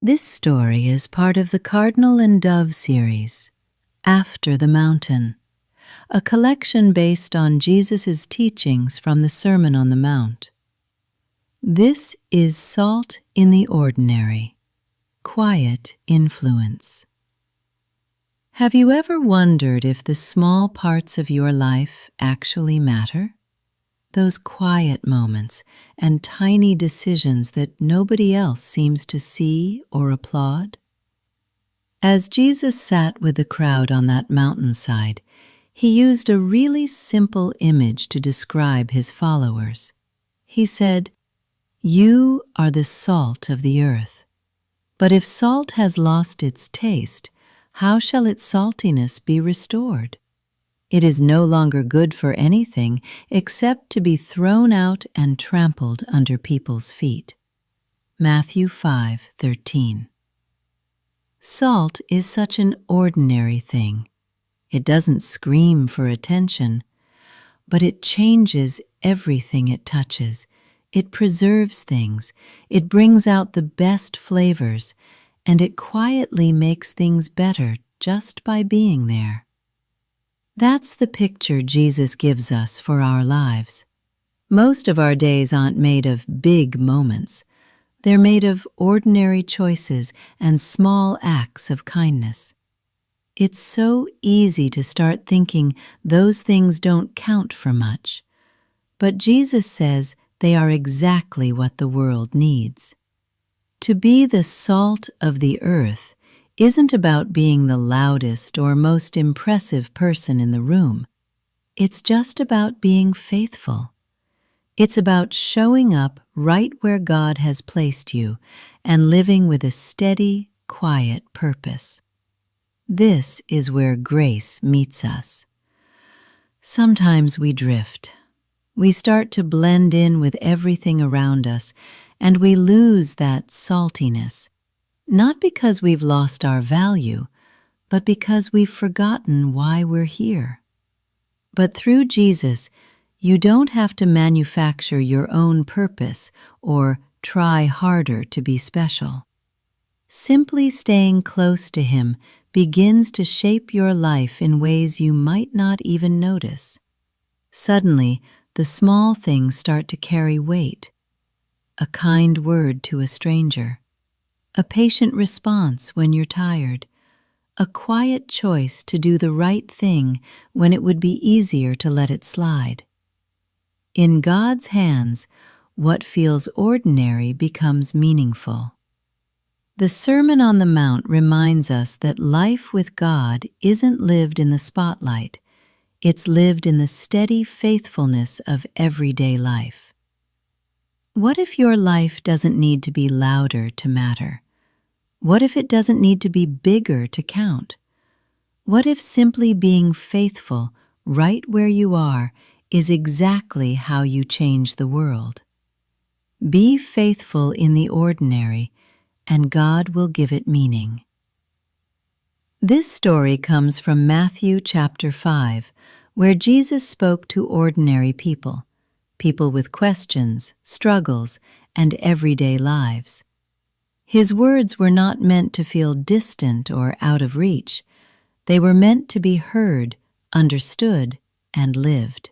This story is part of the Cardinal and Dove series, After the Mountain, a collection based on Jesus' teachings from the Sermon on the Mount. This is salt in the ordinary, quiet influence. Have you ever wondered if the small parts of your life actually matter? Those quiet moments and tiny decisions that nobody else seems to see or applaud? As Jesus sat with the crowd on that mountainside, he used a really simple image to describe his followers. He said, "You are the salt of the earth. But if salt has lost its taste, how shall its saltiness be restored? It is no longer good for anything except to be thrown out and trampled under people's feet." Matthew 5:13. Salt is such an ordinary thing. It doesn't scream for attention, but it changes everything it touches. It preserves things, it brings out the best flavors, and it quietly makes things better just by being there. That's the picture Jesus gives us for our lives. Most of our days aren't made of big moments. They're made of ordinary choices and small acts of kindness. It's so easy to start thinking those things don't count for much. But Jesus says they are exactly what the world needs. To be the salt of the earth isn't about being the loudest or most impressive person in the room. It's just about being faithful. It's about showing up right where God has placed you and living with a steady, quiet purpose. This is where grace meets us. Sometimes we drift. We start to blend in with everything around us, and we lose that saltiness. Not because we've lost our value, but because we've forgotten why we're here. But through Jesus, you don't have to manufacture your own purpose or try harder to be special. Simply staying close to Him begins to shape your life in ways you might not even notice. Suddenly, the small things start to carry weight. A kind word to a stranger, a patient response when you're tired, a quiet choice to do the right thing when it would be easier to let it slide. In God's hands, what feels ordinary becomes meaningful. The Sermon on the Mount reminds us that life with God isn't lived in the spotlight. It's lived in the steady faithfulness of everyday life. What if your life doesn't need to be louder to matter? What if it doesn't need to be bigger to count? What if simply being faithful right where you are is exactly how you change the world? Be faithful in the ordinary, and God will give it meaning. This story comes from Matthew chapter 5, where Jesus spoke to ordinary people with questions, struggles, and everyday lives. His words were not meant to feel distant or out of reach. They were meant to be heard, understood, and lived.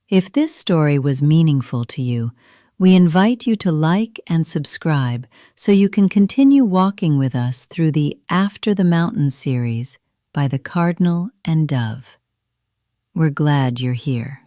If this story was meaningful to you, we invite you to like and subscribe so you can continue walking with us through the After the Mountain series by the Cardinal and Dove. We're glad you're here.